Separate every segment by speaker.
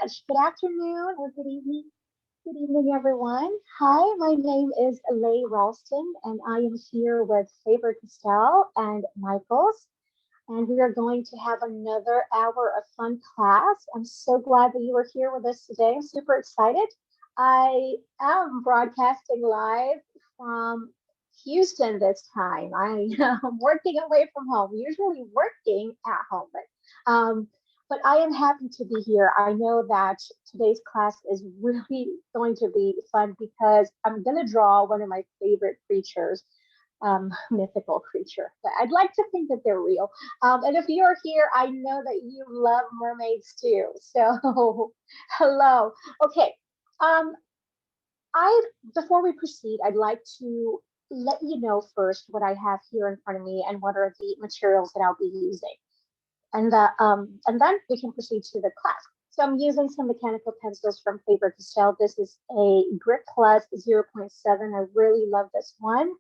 Speaker 1: much. Good afternoon or good evening. Good evening, everyone. Hi, my name is Leigh Ralston, and I am here with Faber-Castell and Michaels. And we are going to have another hour of fun class. I'm so glad that you are here with us today. I'm super excited. I am broadcasting live from Houston this time. I am working away from home, usually working at home, but I am happy to be here. I know that today's class is really going to be fun because I'm going to draw one of my favorite creatures, mythical creature. But I'd like to think that they're real. And if you're here, I know that you love mermaids too. So hello. Okay. Um, Before we proceed, I'd like to let you know first what I have here in front of me and what are the materials that I'll be using. And then we can proceed to the class. So I'm using some mechanical pencils from Faber-Castell. This is a Grip Plus 0.7. I really love this one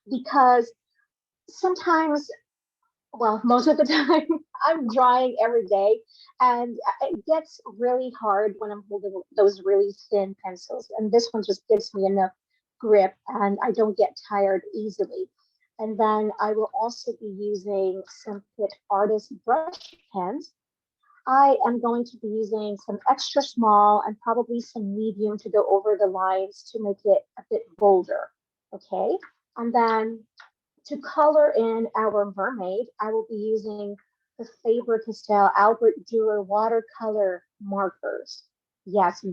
Speaker 1: because sometimes, well, most of the time, I'm drawing every day, and it gets really hard when I'm holding those really thin pencils. And this one just gives me enough grip, and I don't get tired easily. And then I will also be using some Kit Artist brush pens. I am going to be using some extra small and probably some medium to go over the lines to make it a bit bolder. Okay. And then to color in our mermaid, I will be using the Faber-Castell Albert Durer watercolor markers. Yes,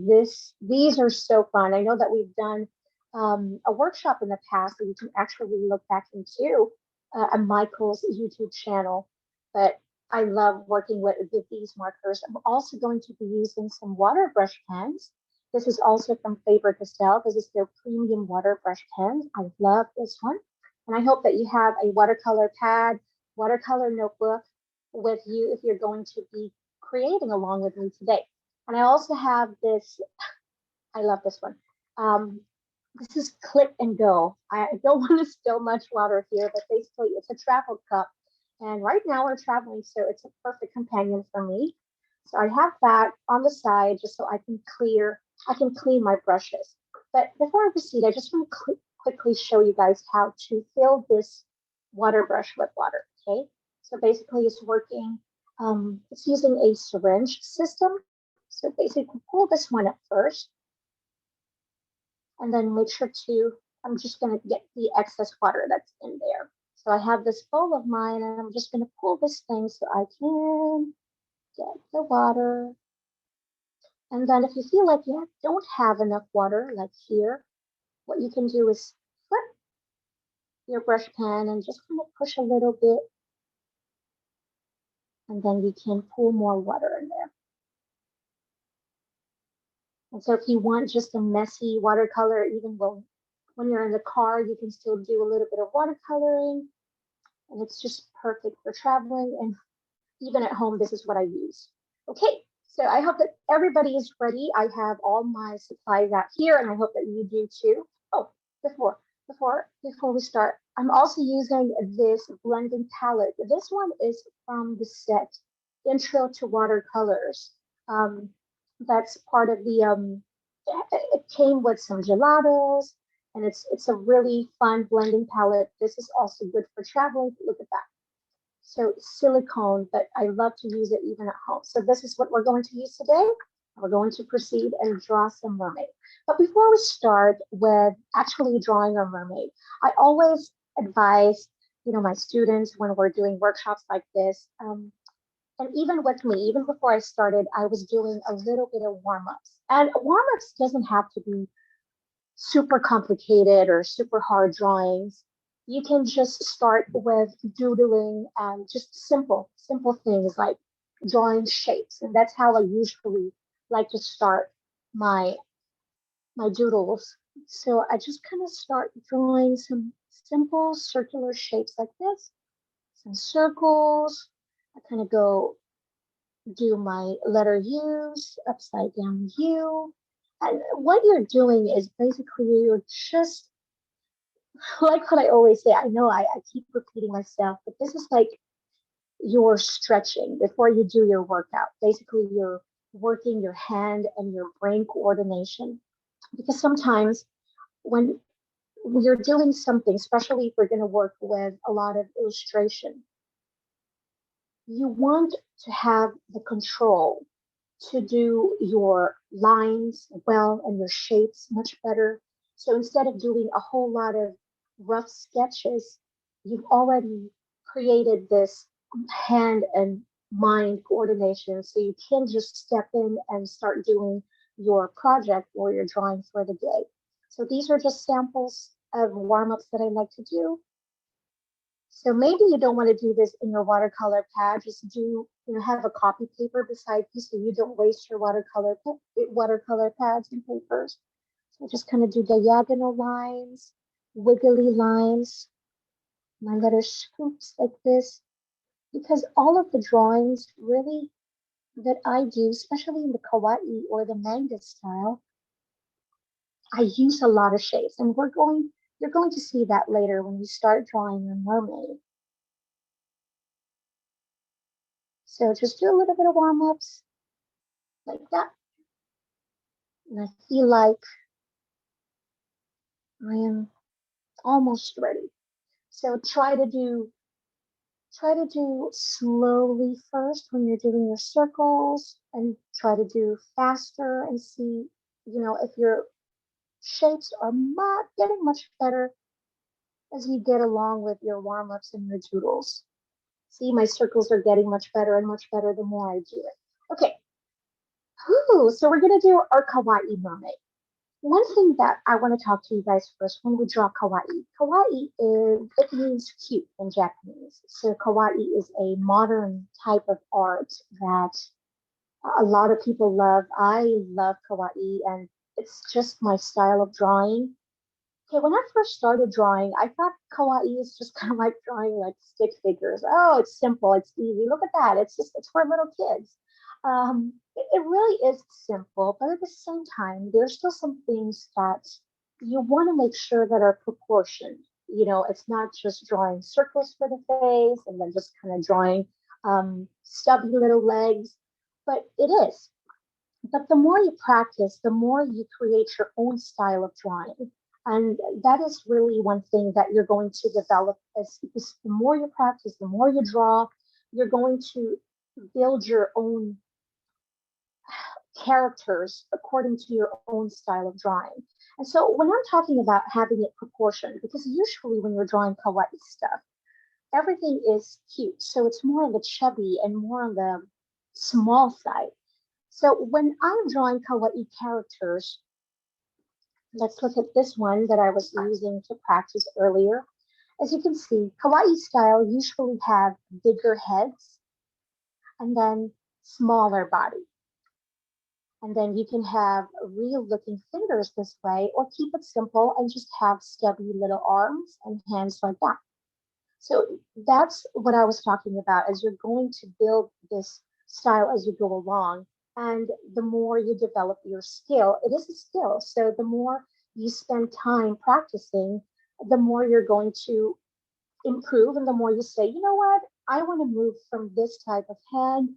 Speaker 1: these are so fun. I know that we've done a workshop in the past that you can actually look back into on Michael's YouTube channel. But I love working with these markers. I'm also going to be using some water brush pens. This is also from Faber-Castell. This is their premium water brush pens. I love this one. And I hope that you have a watercolor pad, watercolor notebook with you if you're going to be creating along with me today. And I also have this, I love this one. This is Click and Go. I don't want to spill much water here, but basically it's a travel cup. And right now we're traveling, so it's a perfect companion for me. So I have that on the side just so I can clean my brushes. But before I proceed, I just want to quickly show you guys how to fill this water brush with water, okay? So basically it's using a syringe system. So basically pull this one up first and then make sure I'm just gonna get the excess water that's in there. So I have this bowl of mine and I'm just gonna pull this thing so I can get the water. And then if you feel like you don't have enough water, like here, what you can do is flip your brush pen and just kind of push a little bit. And then we can pull more water in there. And so if you want just a messy watercolor, even when you're in the car, you can still do a little bit of watercoloring. And it's just perfect for traveling. And even at home, this is what I use. Okay, so I hope that everybody is ready. I have all my supplies out here, and I hope that you do too. Oh, before we start, I'm also using this blending palette. This one is from the set Intro to Watercolors. That's part of the it came with some gelatos, and it's a really fun blending palette. This is also good for traveling. Look at that. So silicone, but I love to use it even at home. So this is what we're going to use today. We're going to proceed and draw some mermaid. But before we start with actually drawing a mermaid, I always advise, my students when we're doing workshops like this, and even with me, even before I started, I was doing a little bit of warm-ups. And warm-ups doesn't have to be super complicated or super hard drawings. You can just start with doodling and just simple things like drawing shapes. And that's how I usually like to start my doodles. So I just kind of start drawing some simple circular shapes like this, some circles. I kind of do my letter U's, upside down U. And what you're doing is basically you're just, like what I always say, I know I keep repeating myself, but this is like you're stretching before you do your workout. Basically, you're working your hand and your brain coordination. Because sometimes when you're doing something, especially if we're going to work with a lot of illustration, you want to have the control to do your lines well and your shapes much better. So instead of doing a whole lot of rough sketches, you've already created this hand and mind coordination. So you can just step in and start doing your project or your drawing for the day. So these are just samples of warm-ups that I like to do. So maybe you don't want to do this in your watercolor pad. Just do, have a copy paper beside you so you don't waste your watercolor pads and papers. So just kind of do diagonal lines, wiggly lines, my little scoops like this. Because all of the drawings really that I do, especially in the Kawaii or the manga style, I use a lot of shapes. And you're going to see that later when you start drawing your mermaid. So just do a little bit of warm-ups like that. And I feel like I am almost ready. So try to do slowly first when you're doing your circles, and try to do faster and see, if your shapes are getting much better as you get along with your warm-ups and your doodles. See, my circles are getting much better and much better the more I do it. Okay. So we're gonna do our Kawaii mermaid. One thing that I want to talk to you guys first when we draw kawaii. Kawaii it means cute in Japanese. So kawaii is a modern type of art that a lot of people love. I love kawaii, and it's just my style of drawing. Okay, when I first started drawing, I thought kawaii is just kind of like drawing like stick figures. Oh, it's simple, it's easy. Look at that. It's for little kids. It really is simple, but at the same time, there's still some things that you want to make sure that are proportioned. It's not just drawing circles for the face and then just kind of drawing stubby little legs, but it is. But the more you practice, the more you create your own style of drawing. And that is really one thing that you're going to develop is the more you practice, the more you draw, you're going to build your own characters according to your own style of drawing. And so when I'm talking about having it proportioned, because usually when you're drawing kawaii stuff, everything is cute. So it's more on the chubby and more on the small side. So when I'm drawing kawaii characters, let's look at this one that I was using to practice earlier. As you can see, kawaii style usually have bigger heads and then smaller body. And then you can have real looking fingers this way, or keep it simple and just have stubby little arms and hands like that. So that's what I was talking about, as you're going to build this style as you go along. And the more you develop your skill, it is a skill. So the more you spend time practicing, the more you're going to improve. And the more you say, you know what, I want to move from this type of head.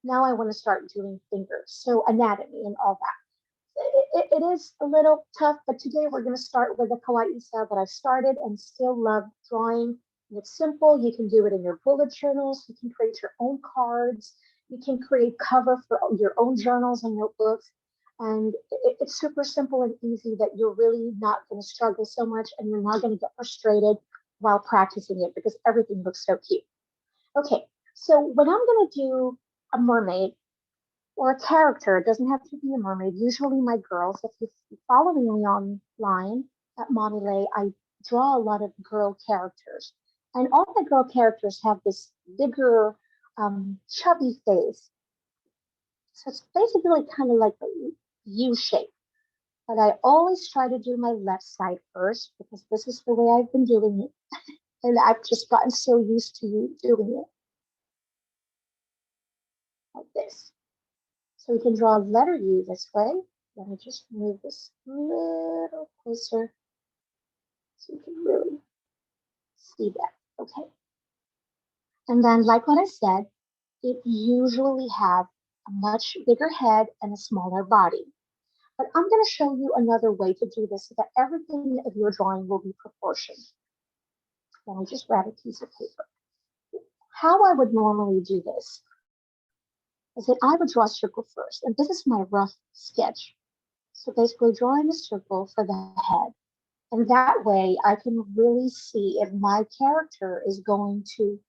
Speaker 1: Now I want to start doing fingers. So anatomy and all that. It is a little tough, but today we're going to start with the kawaii style that I've started and still love drawing. And it's simple. You can do it in your bullet journals. You can create your own cards. You can create cover for your own journals and notebooks. And it's super simple and easy that you're really not going to struggle so much, and you're not going to get frustrated while practicing it because everything looks so cute. Okay, so when I'm going to do a mermaid or a character, it doesn't have to be a mermaid. Usually my girls, if you're following me online at Mommy Lay, I draw a lot of girl characters. And all the girl characters have this bigger, chubby face. So it's basically kind of like a U shape. But I always try to do my left side first because this is the way I've been doing it. And I've just gotten so used to doing it like this. So we can draw a letter U this way. Let me just move this a little closer so you can really see that. Okay. And then, like what I said, it usually have a much bigger head and a smaller body. But I'm going to show you another way to do this so that everything of your drawing will be proportioned. Let me just grab a piece of paper. How I would normally do this is that I would draw a circle first, and this is my rough sketch. So basically drawing a circle for the head. And that way I can really see if my character is going to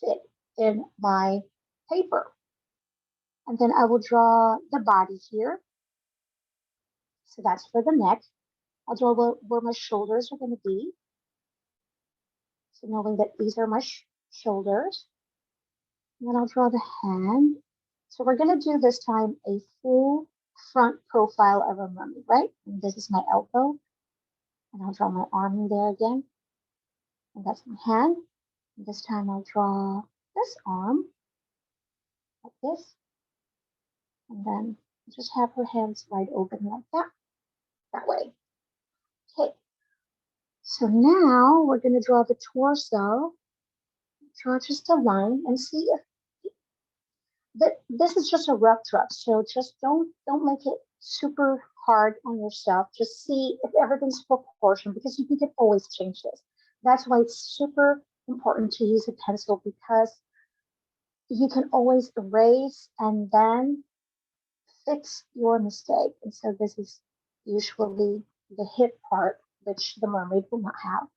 Speaker 1: fit in my paper. And then I will draw the body here. So that's for the neck. I'll draw where my shoulders are going to be. So knowing that these are my shoulders. And then I'll draw the hand. So we're going to do this time a full front profile of a mermaid, right? And this is my elbow. And I'll draw my arm in there again. And that's my hand. And this time I'll draw this arm like this. And then just have her hands wide open like that way. Okay. So now we're going to draw the torso. Draw just a line and see if this is just a rough draft, so just don't make it super hard on yourself. Just see if everything's proportion, because you can always change this. That's why it's super important to use a pencil, because you can always erase and then fix your mistake. And so this is usually the hip part, which the mermaid will not have.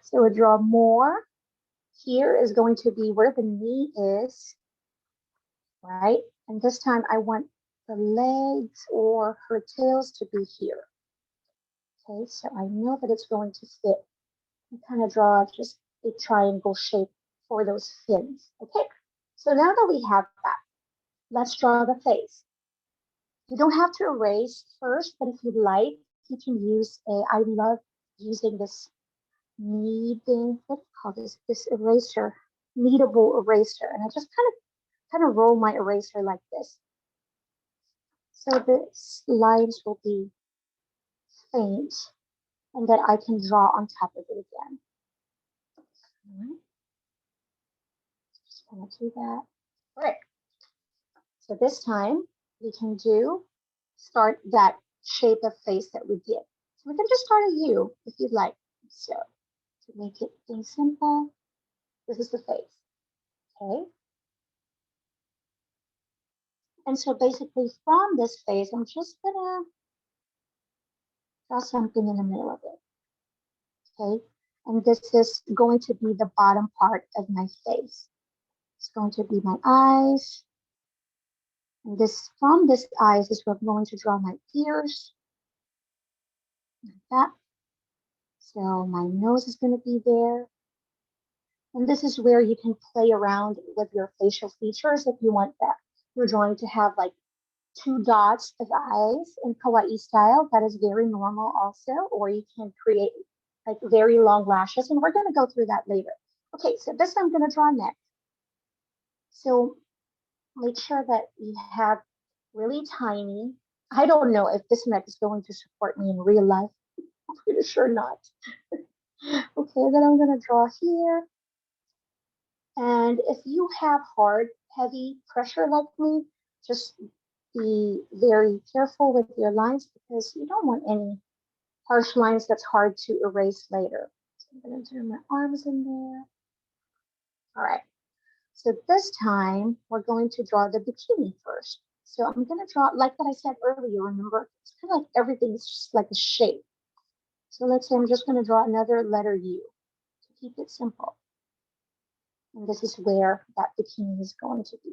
Speaker 1: So we'll draw more. Here is going to be where the knee is, right? And this time I want the legs or her tails to be here. Okay, so I know that it's going to fit. I kind of draw just a triangle shape for those fins. Okay, so now that we have that, let's draw the face. You don't have to erase first, but if you'd like, you can use I love using this kneading, what do you call this? This eraser, kneadable eraser. And I just kind of roll my eraser like this. So the lines will be faint, and then I can draw on top of it again. Right. Just gonna do that. All right. So this time we can start that shape of face that we did. So we can just start a U if you'd like. So to make it things simple, this is the face. Okay. And so basically from this face, I'm just gonna draw something in the middle of it. Okay. And this is going to be the bottom part of my face. It's going to be my eyes. And from this eyes is where I'm going to draw my ears. Like that. So my nose is going to be there. And this is where you can play around with your facial features if you want that. You're drawing to have like 2 dots of eyes in Kawaii style. That is very normal also. Or you can create like very long lashes. And we're going to go through that later. Okay, so this I'm going to draw next. So make sure that you have really tiny. I don't know if this neck is going to support me in real life. I'm pretty sure not. Okay, then I'm going to draw here. And if you have hard, heavy pressure like me, just be very careful with your lines, because you don't want any harsh lines that's hard to erase later. So I'm going to do my arms in there. All right. So this time we're going to draw the bikini first. So I'm going to draw, like what I said earlier, remember, it's kind of like everything is just like a shape. So let's say I'm just going to draw another letter U to keep it simple. And this is where that bikini is going to be.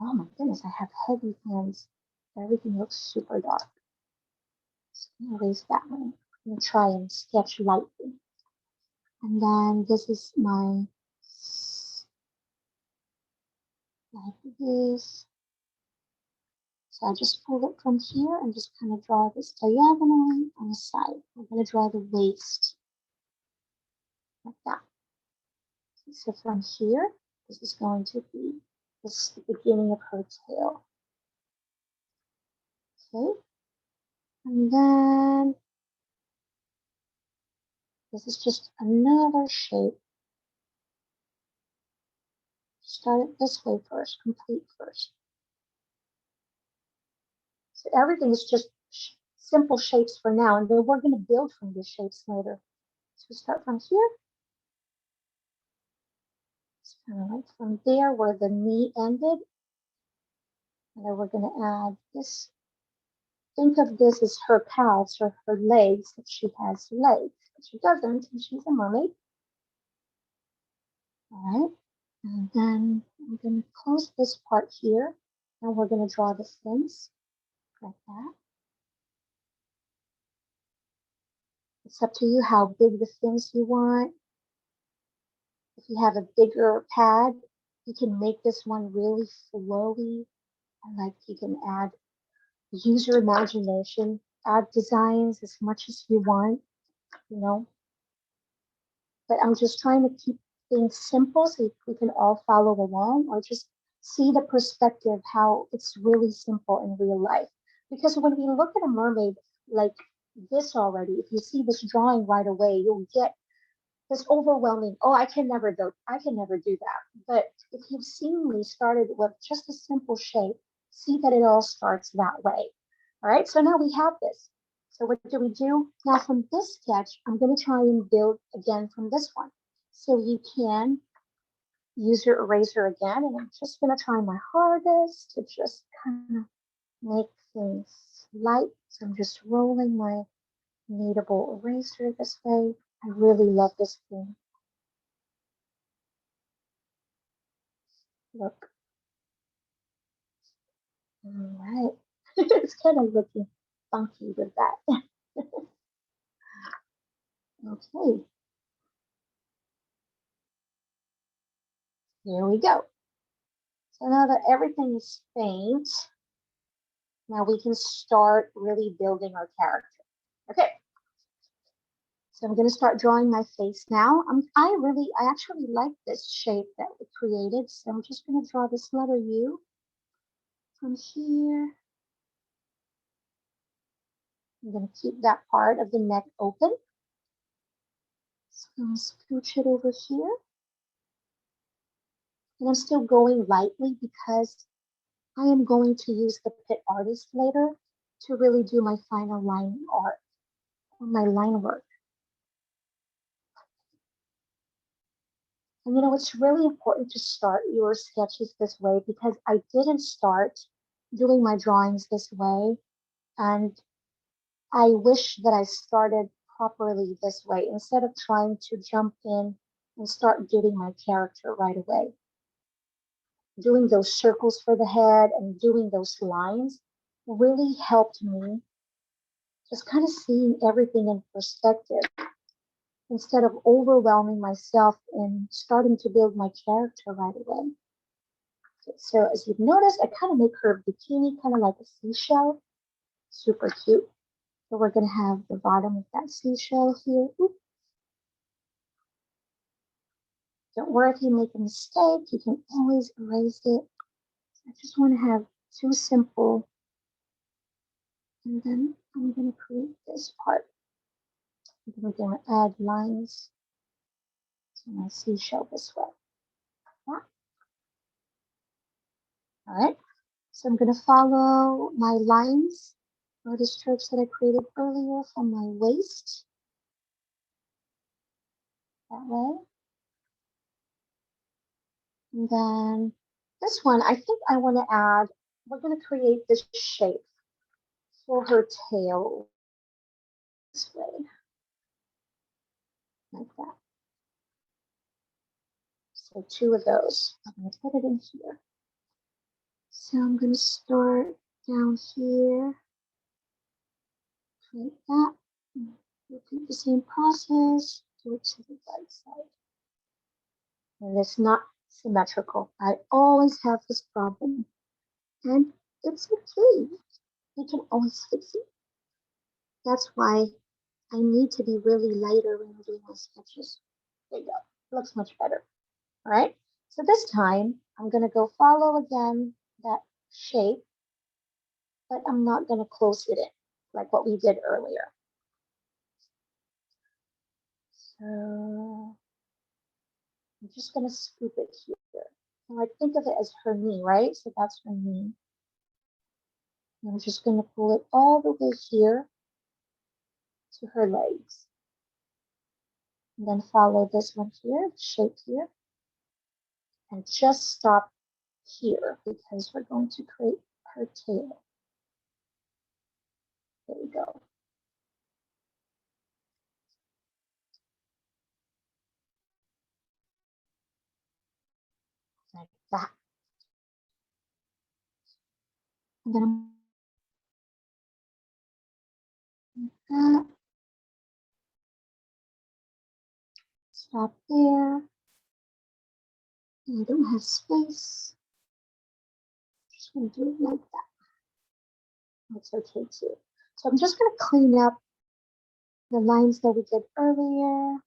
Speaker 1: Oh my goodness, I have heavy hands. Everything looks super dark. So I'm going to erase that one. I'm going to try and sketch lightly. And then this is my, like this. So I just pull it from here and just kind of draw this diagonally on the side. I'm going to draw the waist like that. So from here, this is going to be the beginning of her tail. Okay. And then this is just another shape. Start it this way first, complete first. So everything is just simple shapes for now, and then we're going to build from these shapes later. So start from here. It's kind of like from there where the knee ended. And then we're going to add this. Think of this as her calves or her legs if she has legs, but she doesn't, and she's a mermaid. All right. And then I'm going to close this part here, and we're going to draw the fins like that. It's up to you how big the fins you want. If you have a bigger pad, you can make this one really flowy, and like you can add, use your imagination, add designs as much as you want, you know. But I'm just trying to keep things simple so we can all follow along, or just see the perspective how it's really simple in real life. Because when we look at a mermaid like this already, if you see this drawing right away, you'll get this overwhelming, oh, I can never do that. But if you've seen me started with just a simple shape, see that it all starts that way. All right, so now we have this. So what do we do? Now from this sketch, I'm going to try and build again from this one. So you can use your eraser again, and I'm just going to try my hardest to just kind of make things light. So I'm just rolling my kneadable eraser this way. I really love this thing. Look. All right. It's kind of looking funky with that. Okay. Here we go. So now that everything is faint, now we can start really building our character. Okay. So I'm going to start drawing my face now. I actually like this shape that we created. So I'm just going to draw this letter U from here. I'm going to keep that part of the neck open. So I'm going to scooch it over here. And I'm still going lightly because I am going to use the Pit Artist later to really do my final line art, or my line work. And you know, it's really important to start your sketches this way because I didn't start doing my drawings this way. And I wish that I started properly this way instead of trying to jump in and start doing my character right away. Doing those circles for the head and doing those lines really helped me just kind of seeing everything in perspective instead of overwhelming myself and starting to build my character right away. Okay, so as you've noticed, I kind of make her bikini kind of like a seashell. Super cute. So we're going to have the bottom of that seashell here. Oops. Don't worry if you make a mistake, you can always erase it. I just want to have two simple, and then I'm going to create this part. I'm going to add lines to my seashell this way. Yeah. All right, so I'm going to follow my lines or the strokes that I created earlier from my waist. That way. And then this one, I think I want to add, we're going to create this shape for her tail this way, like that. So two of those. I'm going to put it in here. So I'm going to start down here, like that. Repeat the same process, do it to the right side. And it's not symmetrical. I always have this problem. And it's okay. You can always fix it. That's why I need to be really lighter when I'm doing my sketches. There you go. Looks much better. All right. So this time I'm going to go follow again that shape, but I'm not going to close it in like what we did earlier. So I'm just going to scoop it here. And I think of it as her knee, right? So that's her knee. And I'm just going to pull it all the way here to her legs. And then follow this one here, shape here. And just stop here because we're going to create her tail. There we go. Like that. And then I'm stop there. I don't have space. Just going to do it like that. That's okay too. So I'm just going to clean up the lines that we did earlier.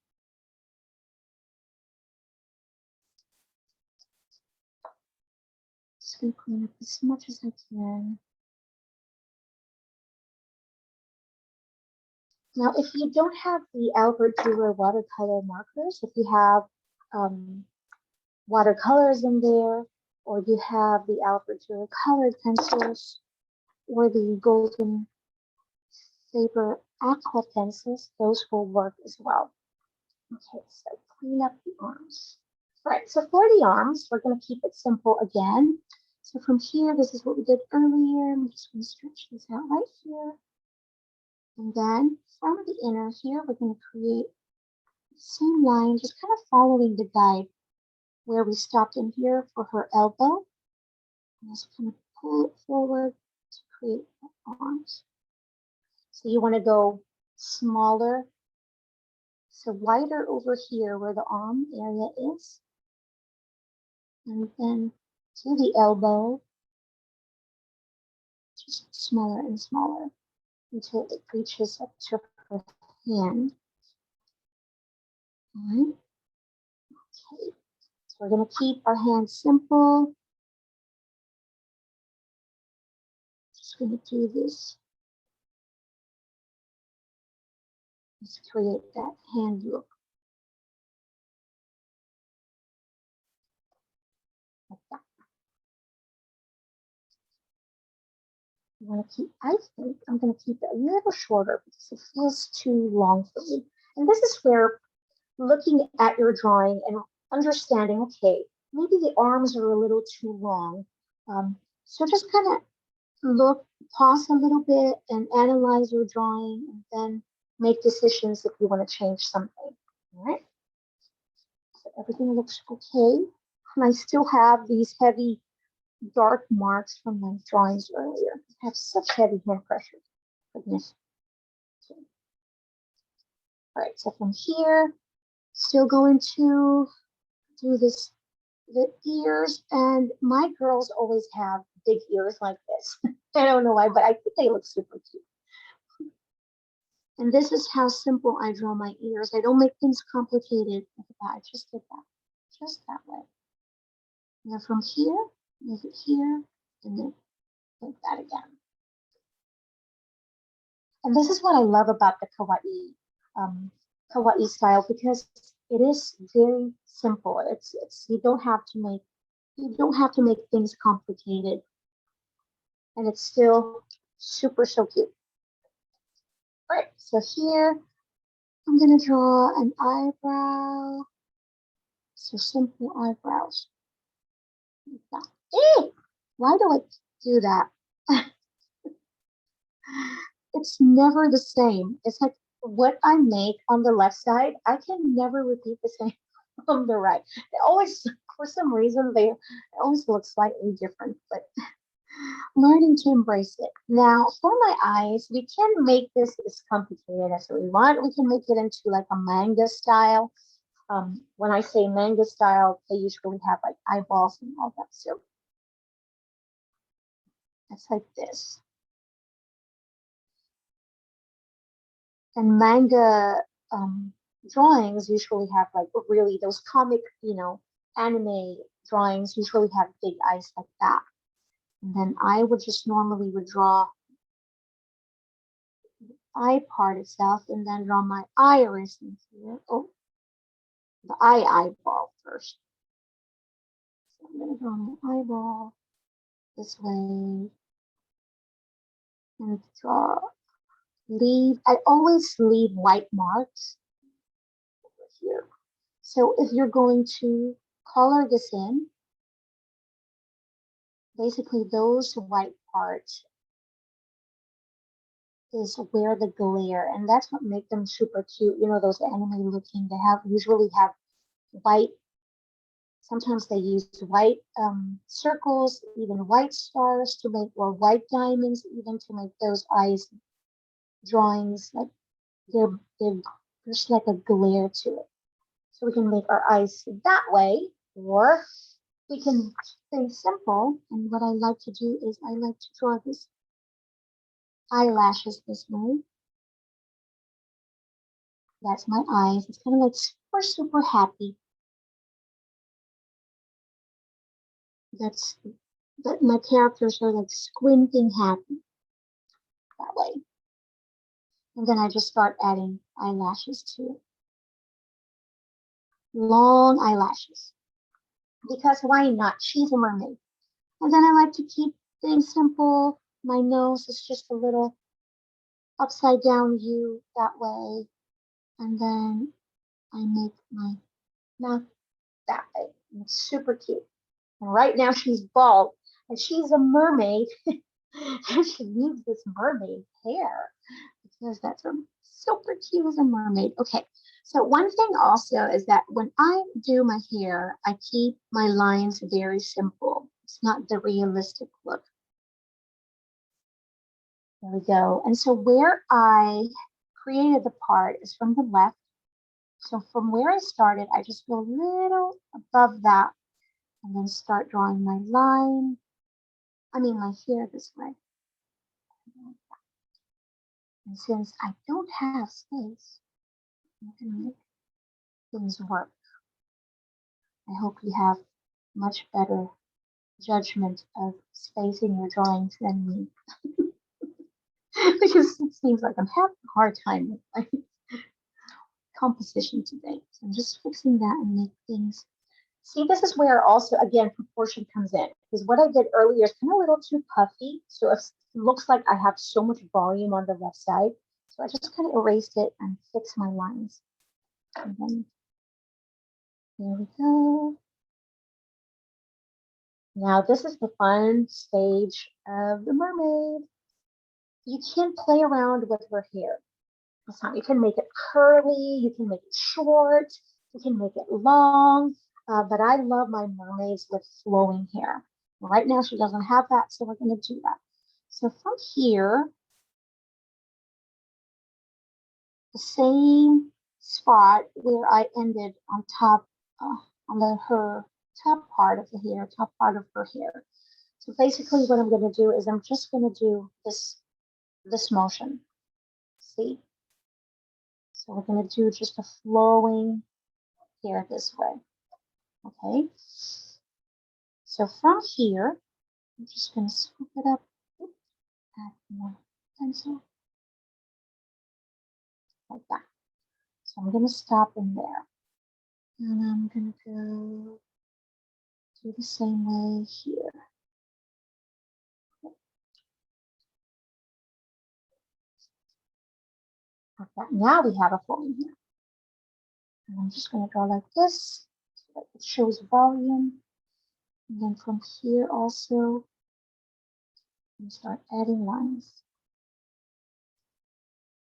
Speaker 1: Just going to clean up as much as I can. Now, if you don't have the Albretch Durer watercolor markers, if you have watercolors in there, or you have the Albretch Durer colored pencils, or the golden Faber aqua pencils, those will work as well. Okay, so clean up the arms. All right, so for the arms, we're going to keep it simple again. So from here, this is what we did earlier. I'm just going to stretch this out right here. And then from the inner here, we're going to create the same line, just kind of following the guide where we stopped in here for her elbow. And just kind of pull it forward to create the arms. So you want to go smaller, so wider over here where the arm area is. And then to the elbow, just smaller and smaller until it reaches up to her hand. All right. Okay. So we're going to keep our hands simple. Just going to do this. Let's create that hand look. Like that. I want to keep, I think I'm going to keep it a little shorter because it feels too long for me. And this is where looking at your drawing and understanding, okay, maybe the arms are a little too long. So just kind of look, pause a little bit and analyze your drawing and then make decisions if you want to change something. All right. So everything looks okay. And I still have these heavy dark marks from my drawings earlier. I have such heavy hand pressure. Goodness. Okay. All right, so from here, still going to do this, the ears, and my girls always have big ears like this. I don't know why, but I think they look super cute. And this is how simple I draw my ears. I don't make things complicated. I just did that, just that way. Now from here, move it here, and then like that again. And this is what I love about the Kawaii style, because it is very simple. It's you don't have to make things complicated, and it's still super so cute. All right, so here I'm gonna draw an eyebrow. So simple eyebrows. Why do I do that? It's never the same. It's like what I make on the left side, I can never repeat the same on the right. They always, for some reason, they always look slightly different, but learning to embrace it. Now, for my eyes, we can make this as complicated as we want. We can make it into like a manga style. When I say manga style, they usually have like eyeballs and all that. So it's like this. And manga drawings usually have like really those comic, anime drawings usually have big eyes like that. And then I would just normally would draw the eye part itself and then draw my iris in here. Oh, the eyeball first. So I'm going to draw my eyeball this way and draw, I always leave white marks over here. So if you're going to color this in, basically those white parts is where the glare, and that's what makes them super cute. You know, those anime looking, they usually have white, sometimes they use white circles, even white stars to make, or white diamonds even to make those eyes drawings. Like there's like a glare to it. So we can make our eyes that way, or we can stay simple. And what I like to do is I like to draw this eyelashes this way. That's my eyes. It's kind of like super, super happy. That my characters are like squinting happy that way. And then I just start adding eyelashes to it. Long eyelashes. Because why not? She's a mermaid. And then I like to keep things simple. My nose is just a little upside down U that way. And then I make my mouth that way. And it's super cute. And right now she's bald. And she's a mermaid. And she needs this mermaid hair. Because that's super cute as a mermaid. Okay. So one thing also is that when I do my hair, I keep my lines very simple. It's not the realistic look. There we go. And so where I created the part is from the left. So from where I started, I just go a little above that and then start drawing my line. I mean my hair this way. And since I don't have space, I'm going to make things work. I hope you have much better judgment of spacing your drawings than me. Because it seems like I'm having a hard time with my composition today. So I'm just fixing that and make things. See, this is where also, again, proportion comes in. Because what I did earlier is kind of a little too puffy. So it looks like I have so much volume on the left side. So I just kind of erased it and fixed my lines. And then there we go. Now this is the fun stage of the mermaid. You can play around with her hair. You can make it curly, you can make it short, you can make it long, but I love my mermaids with flowing hair. Right now she doesn't have that, so we're going to do that. So from here, the same spot where I ended on top, on her top part of the hair, top part of her hair. So basically what I'm going to do is I'm just going to do this motion. See? So we're going to do just a flowing hair this way. Okay. So from here, I'm just going to swoop it up, add more pencil, like that. So I'm going to stop in there. And I'm going to go do the same way here. Like that. Now we have a flowing hair. And I'm just going to go like this so that it shows volume. And then from here also, I'm start adding lines.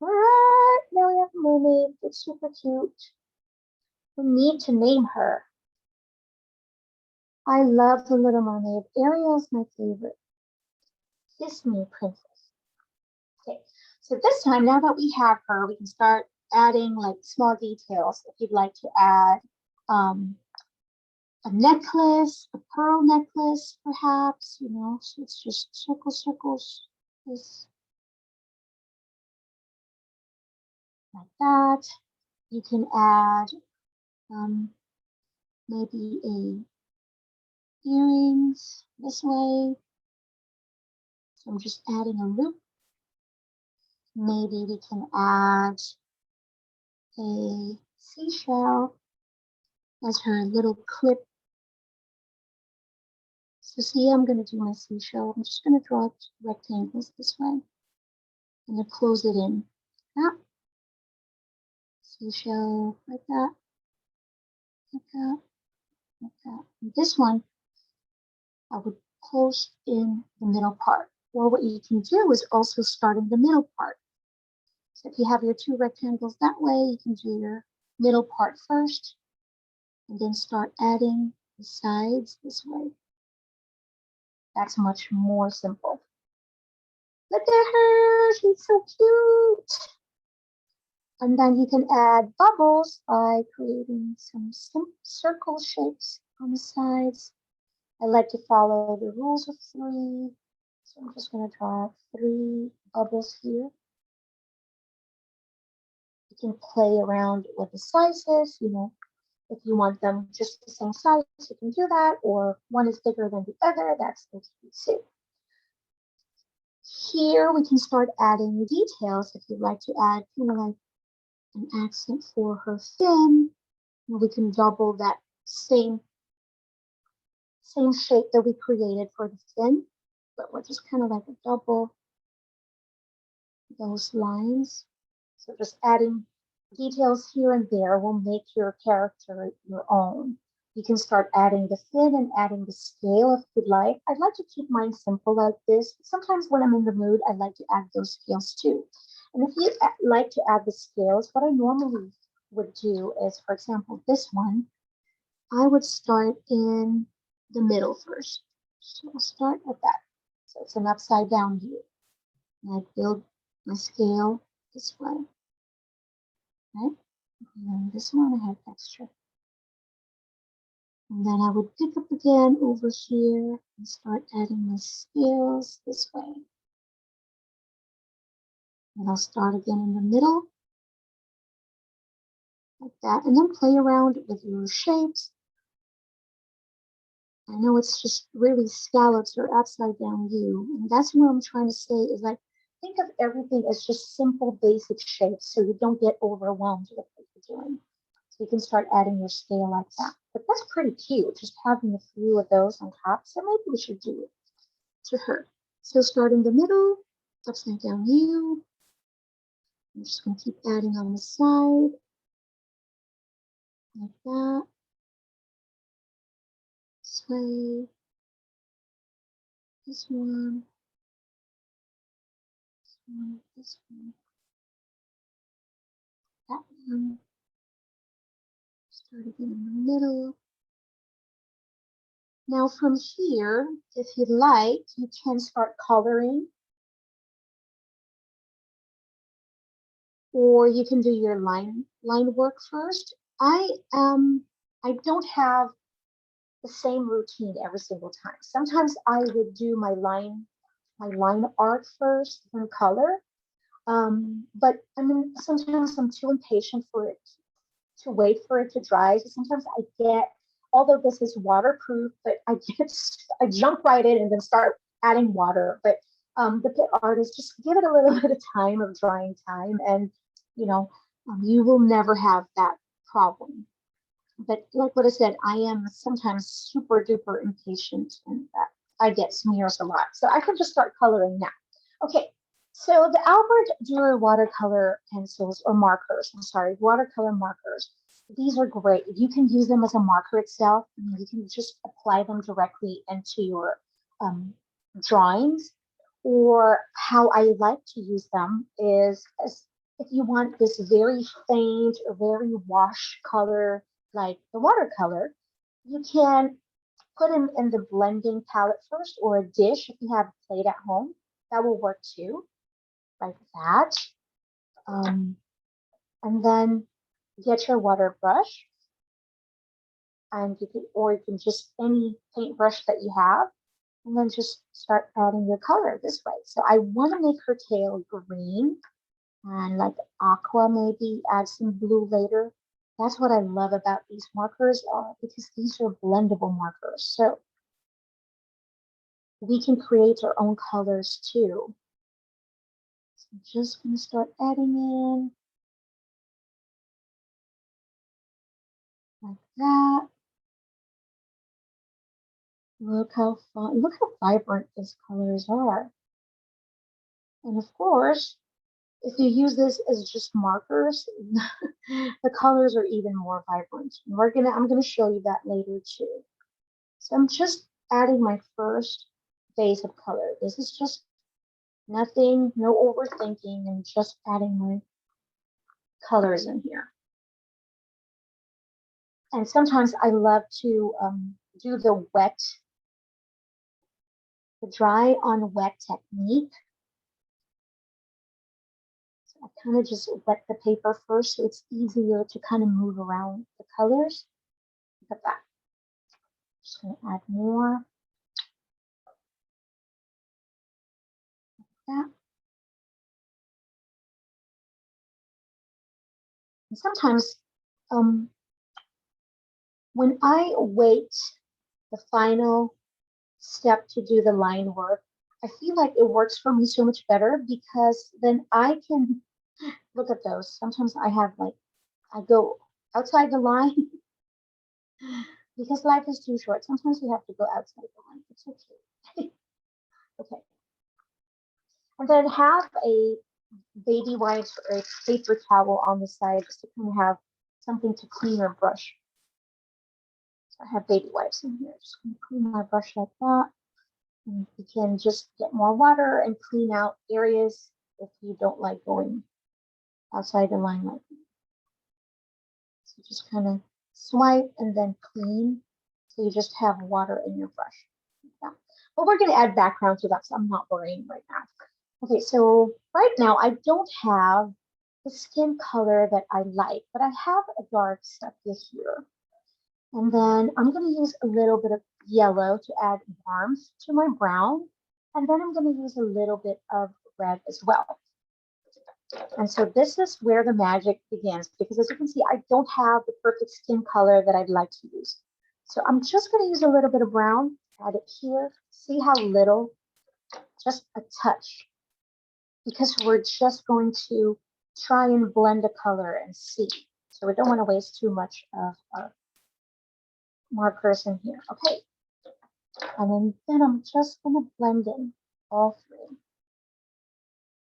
Speaker 1: All right, now we have a mermaid. It's super cute. We need to name her. I love the Little Mermaid. Ariel's my favorite. Disney princess. Okay, so this time, now that we have her, we can start adding like small details. If you'd like to add a necklace, a pearl necklace, perhaps, you know, so it's just circles, this, like that. You can add maybe earrings this way. So I'm just adding a loop. Maybe we can add a seashell as her little clip So see, I'm going to do my seashell. I'm just going to draw rectangles this way. And then close it in. That seashell like that, like that, like that. And this one, I would close in the middle part. Or what you can do is also start in the middle part. So if you have your two rectangles that way, you can do your middle part first, and then start adding the sides this way. That's much more simple. Look at her, she's so cute. And then you can add bubbles by creating some circle shapes on the sides. I like to follow the rules of 3. So I'm just going to draw 3 bubbles here. You can play around with the sizes, if you want them just the same size, you can do that, or one is bigger than the other, that's okay too. Here we can start adding details if you'd like to add like an accent for her fin. We can double that same shape that we created for the fin, but we're just kind of like a double those lines. So just adding details here and there will make your character your own. You can start adding the fin and adding the scale if you'd like. I'd like to keep mine simple like this. Sometimes when I'm in the mood, I like to add those scales too. And if you like to add the scales, what I normally would do is, for example, this one, I would start in the middle first. So I'll start with that. So it's an upside down view. And I build my scale this way. Right? And then this one I have extra. And then I would pick up again over here and start adding my scales this way. And I'll start again in the middle, like that, and then play around with your shapes. I know it's just really scallops or upside down view, and that's what I'm trying to say is like, think of everything as just simple basic shapes so you don't get overwhelmed with what you're doing. So you can start adding your scale like that. But that's pretty cute, just having a few of those on top. So maybe we should do it to her. So start in the middle, upside down view. I'm just going to keep adding on the side, like that. This way, this one, this one, that one. Start again in the middle. Now from here, if you'd like, you can start coloring, or you can do your line work first. I don't have the same routine every single time. Sometimes I would do my line art first, then color. But I mean, sometimes I'm too impatient for it to wait for it to dry. So sometimes I get, although this is waterproof, but I jump right in and then start adding water. But the pit art is just give it a little bit of time of drying time, and you will never have that problem. But like what I said, I am sometimes super duper impatient, and I get smears a lot. So I can just start coloring now. Okay, so the Albert Durer watercolor pencils or markers, I'm sorry, watercolor markers. These are great. You can use them as a marker itself. I mean, you can just apply them directly into your drawings. Or how I like to use them is if you want this very faint or very wash color like the watercolor, you can put them in the blending palette first, or a dish if you have a plate at home. That will work too, like that. And then get your water brush, and you can just any paintbrush that you have, and then just start adding your color this way. So I want to make her tail green and like aqua, maybe add some blue later. That's what I love about these markers because these are blendable markers. So we can create our own colors too. So I'm just going to start adding in like that. Look how fun, look how vibrant these colors are. And of course, if you use this as just markers, the colors are even more vibrant. And I'm gonna show you that later too. So I'm just adding my first base of color. This is just nothing, no overthinking, and just adding my colors in here. And sometimes I love to do the dry on wet technique. So I kind of just wet the paper first so it's easier to kind of move around the colors. Look at that. Just going to add more. Like that. And sometimes when I wait the final step to do the line work, I feel like it works for me so much better because then I can look at those. Sometimes I have like, I go outside the line because life is too short. Sometimes we have to go outside the line. It's okay. Okay. And then have a baby wipes or a paper towel on the side just to kind of have something to clean your brush. So I have baby wipes in here. Just gonna clean my brush like that. And you can just get more water and clean out areas if you don't like going outside the line like that. So just kind of swipe and then clean. So you just have water in your brush. Like that. But we're going to add background to that, so I'm not worrying right now. Okay, so right now I don't have the skin color that I like, but I have a dark sepia here. And then I'm going to use a little bit of yellow to add warmth to my brown. And then I'm going to use a little bit of red as well. And so this is where the magic begins, because as you can see, I don't have the perfect skin color that I'd like to use. So I'm just going to use a little bit of brown, add it here. See how little, just a touch, because we're just going to try and blend the color and see. So we don't want to waste too much of our markers in here. Okay. And then I'm just going to blend in all three.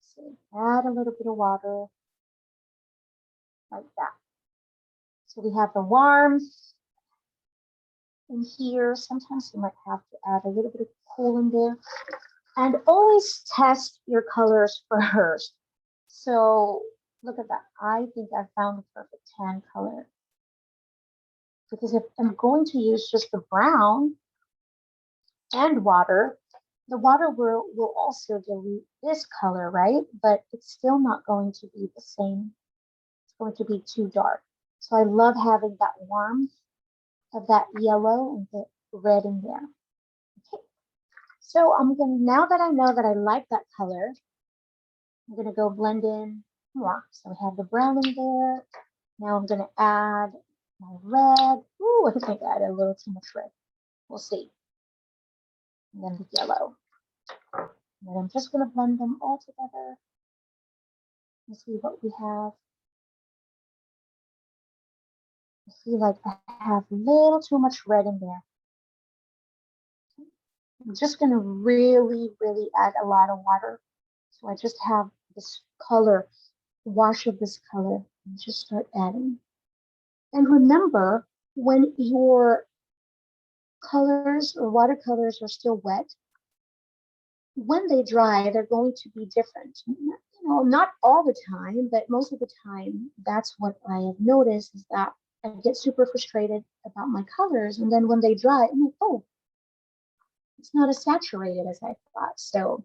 Speaker 1: See, add a little bit of water like that. So we have the warmth in here. Sometimes you might have to add a little bit of cool in there. And always test your colors first. So look at that. I think I found the perfect tan color. Because if I'm going to use just the brown and water, the water will also dilute this color, right? But it's still not going to be the same. It's going to be too dark. So I love having that warmth of that yellow and the red in there. Okay. So I'm going to, now that I know that I like that color, I'm going to go blend in more. So we have the brown in there. Now I'm going to add my red. Ooh, I think I added a little too much red. We'll see. And then the yellow. And then I'm just going to blend them all together and see what we have. I feel like I have a little too much red in there. I'm just going to really, really add a lot of water. So I just have this color, wash of this color, and just start adding. And remember, when your colors or watercolors are still wet, when they dry, they're going to be different. You know, not all the time, but most of the time, that's what I have noticed is that I get super frustrated about my colors. And then when they dry, I'm like, oh, it's not as saturated as I thought. So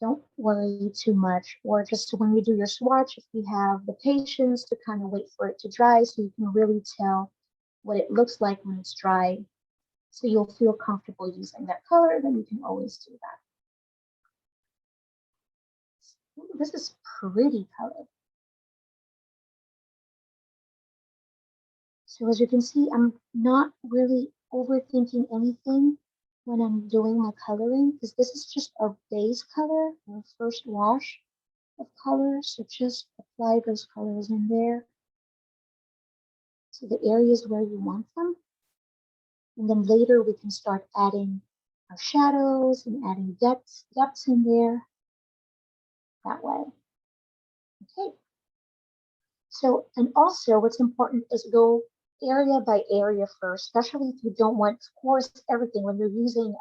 Speaker 1: don't worry too much. Or just when you do your swatch, if you have the patience to kind of wait for it to dry so you can really tell what it looks like when it's dry. So you'll feel comfortable using that color, then you can always do that. Ooh, this is pretty color. So as you can see, I'm not really overthinking anything when I'm doing my coloring because this is just a base color, our first wash of colors. So just apply those colors in there. So the areas where you want them. And then later we can start adding our shadows and adding depths in there that way. Okay. So, and also what's important is go area by area first, especially if you don't want, of course, everything when you're using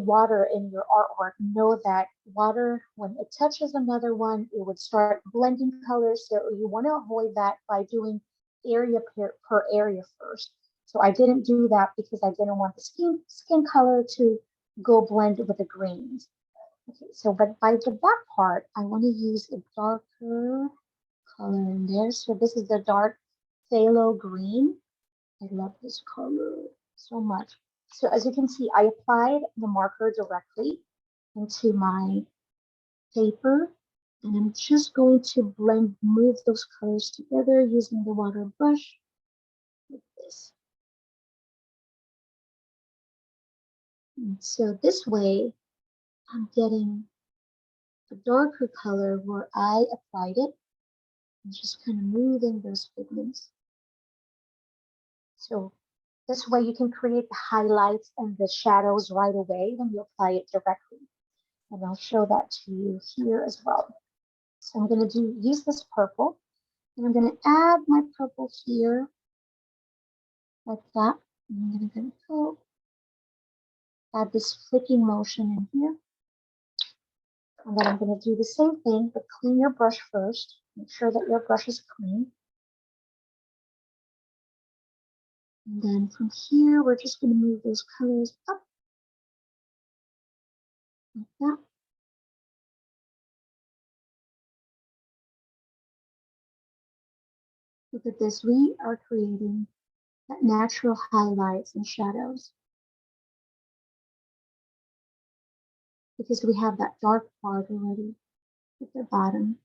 Speaker 1: water in your artwork, know that water, when it touches another one, it would start blending colors. So you want to avoid that by doing area per area first. So I didn't do that because I didn't want the skin color to go blend with the greens. Okay, so but by the back part, I want to use a darker color in there. So this is the dark phthalo green. I love this color so much. So as you can see, I applied the marker directly into my paper, and I'm just going to move those colors together using the water brush like this. And so this way, I'm getting a darker color where I applied it, and just kind of moving those pigments. So this way you can create the highlights and the shadows right away when you apply it directly. And I'll show that to you here as well. So I'm going to use this purple, and I'm going to add my purple here like that. And I'm going to go add this flicking motion in here. And then I'm going to do the same thing, but clean your brush first. Make sure that your brush is clean. And then from here, we're just going to move those colors up like that. Look at this. We are creating that natural highlights and shadows because we have that dark part already at the bottom.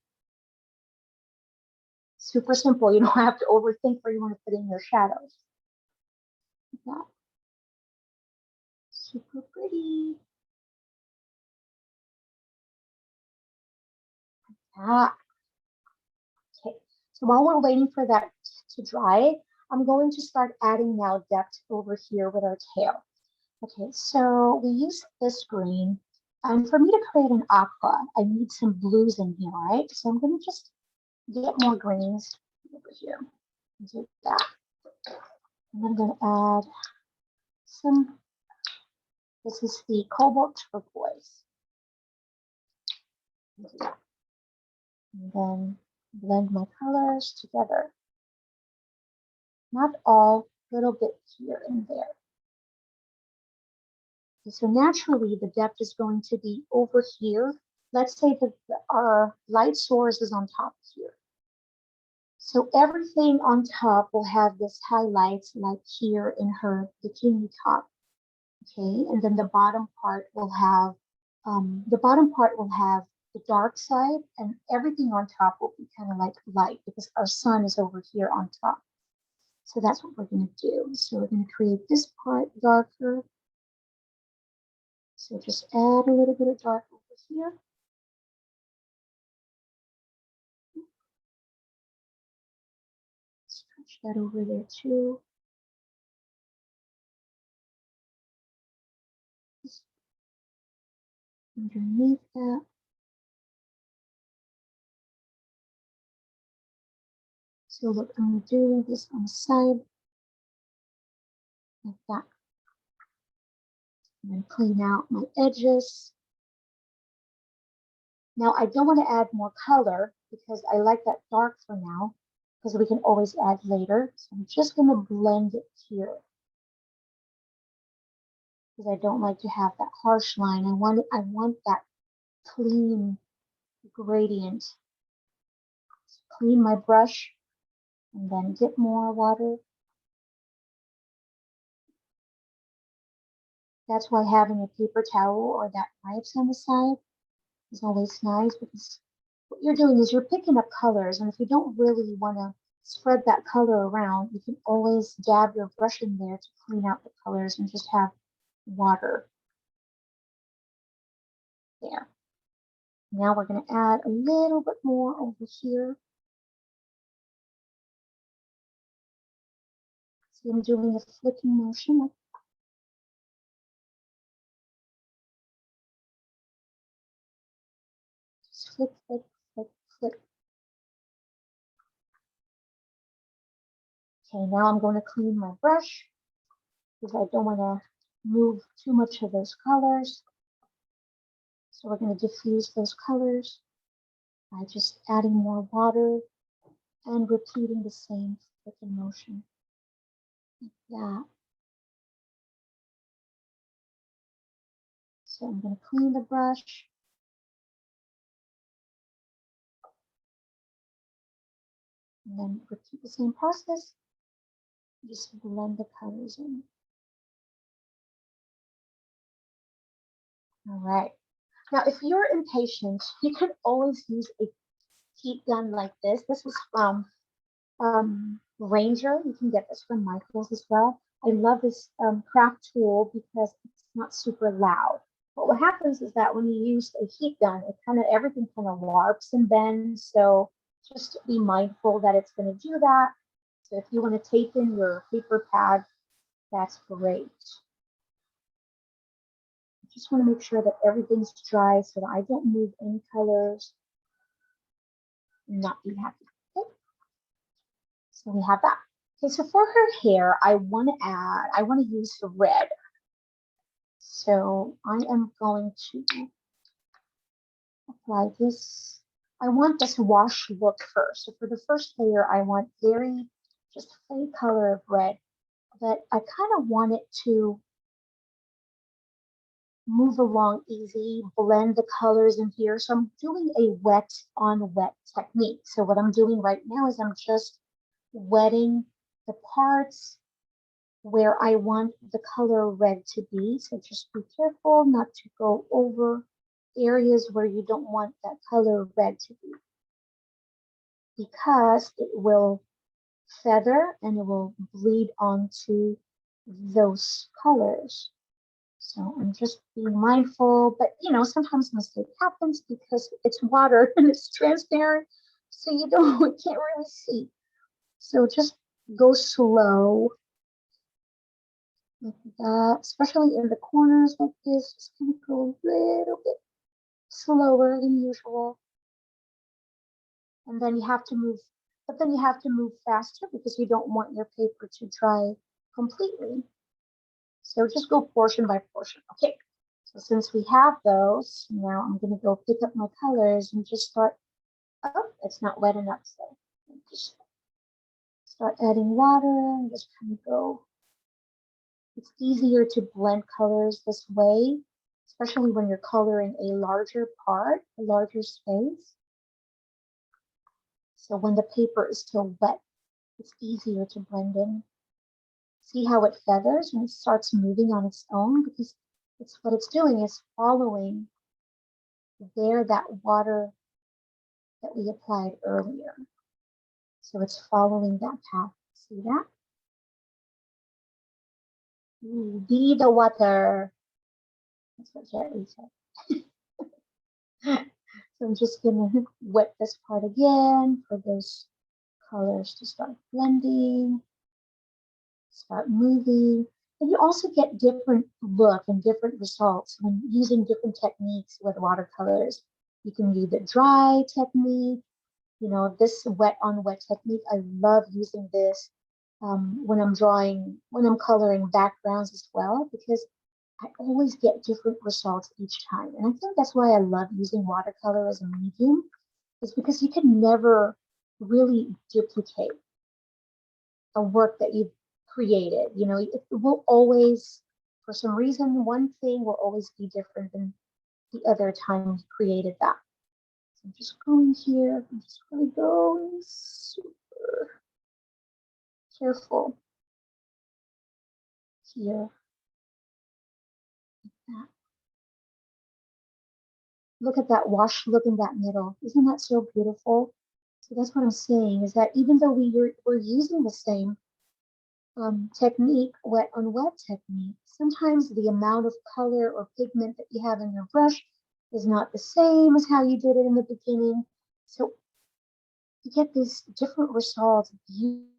Speaker 1: Super simple. You don't have to overthink where you want to put in your shadows. Like that. Super pretty. Ah, okay. So while we're waiting for that to dry, I'm going to start adding now depth over here with our tail. Okay, so we use this green. And for me to create an aqua, I need some blues in here, right? So I'm going to just get more greens over here. Do that. And I'm going to add some, this is the cobalt turquoise. And then blend my colors together. Not all, a little bit here and there. Okay, so naturally the depth is going to be over here. Let's say that our light source is on top here. So everything on top will have this highlights like here in her bikini top. Okay, and then the bottom part will have the dark side, and everything on top will be kind of like light because our sun is over here on top. So that's what we're going to do. So we're going to create this part darker. So just add a little bit of dark over here. Stretch that over there too. Just underneath that. So look, I'm doing this on the side like that. And then clean out my edges. Now I don't want to add more color because I like that dark for now because we can always add later. So I'm just going to blend it here because I don't like to have that harsh line. I want that clean gradient. So clean my brush and then get more water. That's why having a paper towel or that wipes on the side is always nice because what you're doing is you're picking up colors, and if you don't really want to spread that color around, you can always dab your brush in there to clean out the colors and just have water there. Now we're going to add a little bit more over here. See, I'm doing a flicking motion. Just flick, flick, flick, flick. Okay, now I'm going to clean my brush because I don't want to move too much of those colors. So we're going to diffuse those colors by just adding more water and repeating the same flicking motion. Like that. So I'm going to clean the brush. And then repeat the same process. Just blend the colors in. All right. Now, if you're impatient, you can always use a heat gun like this. This is from Ranger. You can get this from Michaels as well. I love this craft tool because it's not super loud. But what happens is that when you use a heat gun, it everything kind of warps and bends. So just be mindful that it's going to do that. So if you want to tape in your paper pad, that's great. I just want to make sure that everything's dry so that I don't move any colors and not be happy. Okay. So we have that. Okay, so for her hair, I want to use the red. So I am going to apply this. I want this wash look first. So for the first layer, I want just a faint color of red, but I kind of want it to move along easy, blend the colors in here. So I'm doing a wet on wet technique. So what I'm doing right now is I'm just wetting the parts where I want the color red to be. So just be careful not to go over areas where you don't want that color red to be, because it will feather and it will bleed onto those colors. So I'm just being mindful, but sometimes a mistake happens because it's water and it's transparent, so you can't really see. So just go slow like that, especially in the corners like this. Just gonna go a little bit slower than usual. And then you have to move, faster because you don't want your paper to dry completely. So just go portion by portion. Okay, so since we have those, now I'm gonna go pick up my colors and just start, oh, it's not wet enough, so just start adding water and just kind of go. It's easier to blend colors this way, especially when you're coloring a larger part, a larger space. So when the paper is still wet, it's easier to blend in. See how it feathers when it starts moving on its own, because what it's doing is following that water that we applied earlier. So it's following that path. See that? Be the water. That's what Jerry said. So I'm just gonna wet this part again for those colors to start blending, start moving. And you also get different look and different results when using different techniques with watercolors. You can use the dry technique, this wet on wet technique. I love using this when I'm coloring backgrounds as well, because I always get different results each time. And I think that's why I love using watercolor as a medium, is because you can never really duplicate a work that you've created. It will always, for some reason, one thing will always be different than the other time you created that. So I'm just going here. I'm just really going super careful here. Like that. Look at that wash look in that middle. Isn't that so beautiful? So that's what I'm saying, is that even though we're using the same technique, wet on wet technique, sometimes the amount of color or pigment that you have in your brush is not the same as how you did it in the beginning. So you get these different results,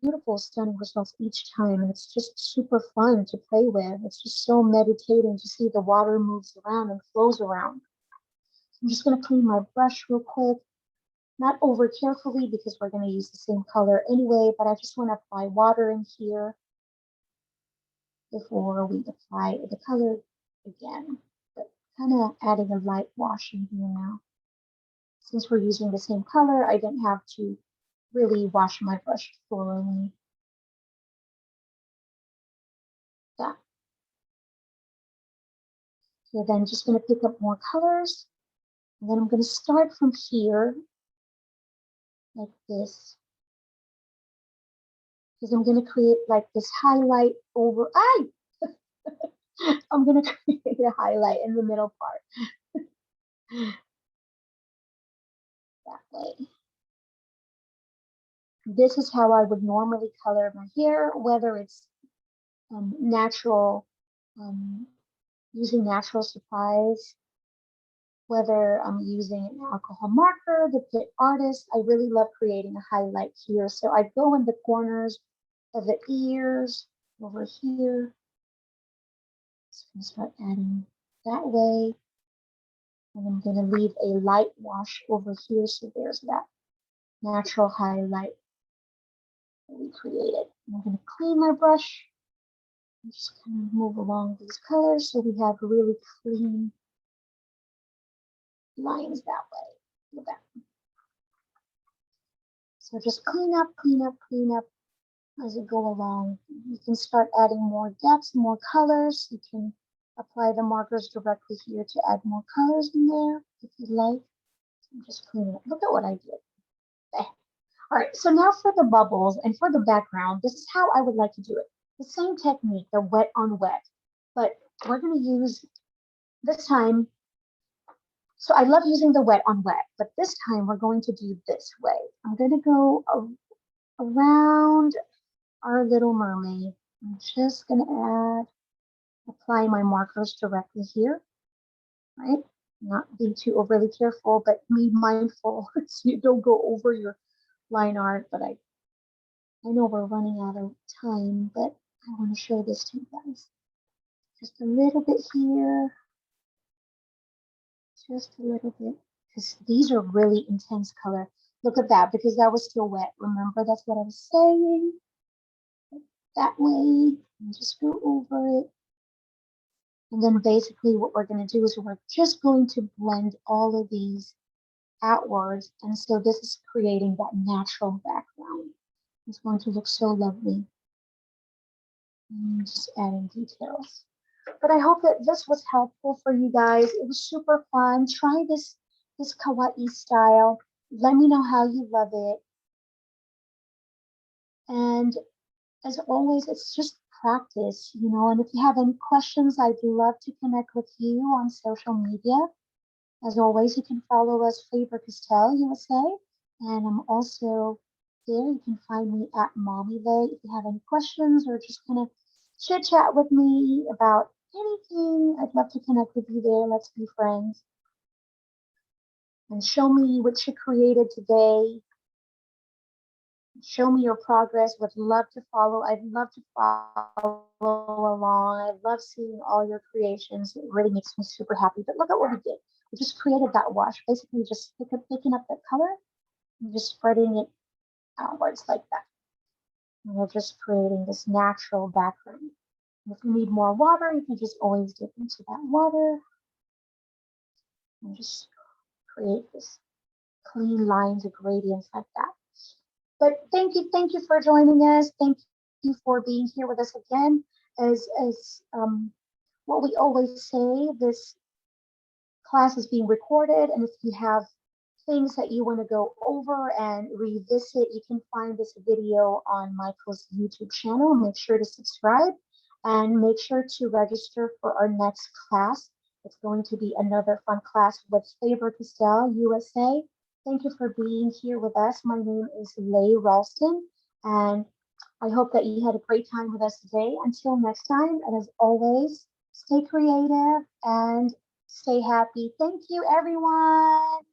Speaker 1: beautiful, stunning results each time. And it's just super fun to play with. It's just so meditating to see the water moves around and flows around. I'm just going to clean my brush real quick. Not over carefully because we're going to use the same color anyway, but I just want to apply water in here before we apply the color again. But kind of adding a light wash in here now. Since we're using the same color, I didn't have to really wash my brush thoroughly. Yeah. So then just going to pick up more colors. And then I'm going to start from here like this. Because I'm going to create like this highlight over, I'm going to create a highlight in the middle part. That way. This is how I would normally color my hair, whether it's natural, using natural supplies, whether I'm using an alcohol marker, the Pit Artist. I really love creating a highlight here. So I go in the corners of the ears over here. Just gonna start adding that way. And I'm gonna leave a light wash over here. So there's that natural highlight that we created. I'm gonna clean my brush. And just kind of move along these colors so we have really clean lines that way. Look at that. So just clean up, clean up, clean up as you go along. You can start adding more depths, more colors. You can apply the markers directly here to add more colors in there if you like. I'm just cleaning it. Look at what I did. Okay. All right, so now for the bubbles and for the background, this is how I would like to do it. The same technique, the wet on wet, but we're going to use this time. So I love using the wet on wet, but this time we're going to do this way. I'm going to go around our little mermaid. I'm just going to apply my markers directly here, right? Not being too overly careful, but be mindful so you don't go over your line art. But I know we're running out of time, but I want to show this to you guys. Just a little bit here. Just a little bit, because these are really intense color. Look at that, because that was still wet. Remember, that's what I was saying. That way, and just go over it. And then basically what we're going to do is we're just going to blend all of these outwards. And so this is creating that natural background. It's going to look so lovely. And just adding details. But I hope that this was helpful for you guys. It was super fun. Try this kawaii style. Let me know how you love it. And as always, it's just practice, you know. And if you have any questions, I'd love to connect with you on social media. As always, you can follow us, Faber-Castell USA. And I'm also there. You can find me at Mommy Lay if you have any questions or just kind of chit chat with me about anything. I'd love to connect with you there. Let's be friends. And show me what you created today. Show me your progress. Would love to follow. I'd love to follow along. I love seeing all your creations. It really makes me super happy. But look at what we did. We just created that wash. Basically, just picking up that color and just spreading it outwards like that. And we're just creating this natural background. And if you need more water, you can just always dip into that water and just create this clean lines of gradients like that. But thank you for joining us. Thank you for being here with us again. As what we always say, this class is being recorded, and if you have things that you want to go over and revisit, you can find this video on Michael's YouTube channel. Make sure to subscribe and make sure to register for our next class. It's going to be another fun class with Faber-Castell USA. Thank you for being here with us. My name is Leigh Ralston, and I hope that you had a great time with us today. Until next time, and as always, stay creative and stay happy. Thank you, everyone.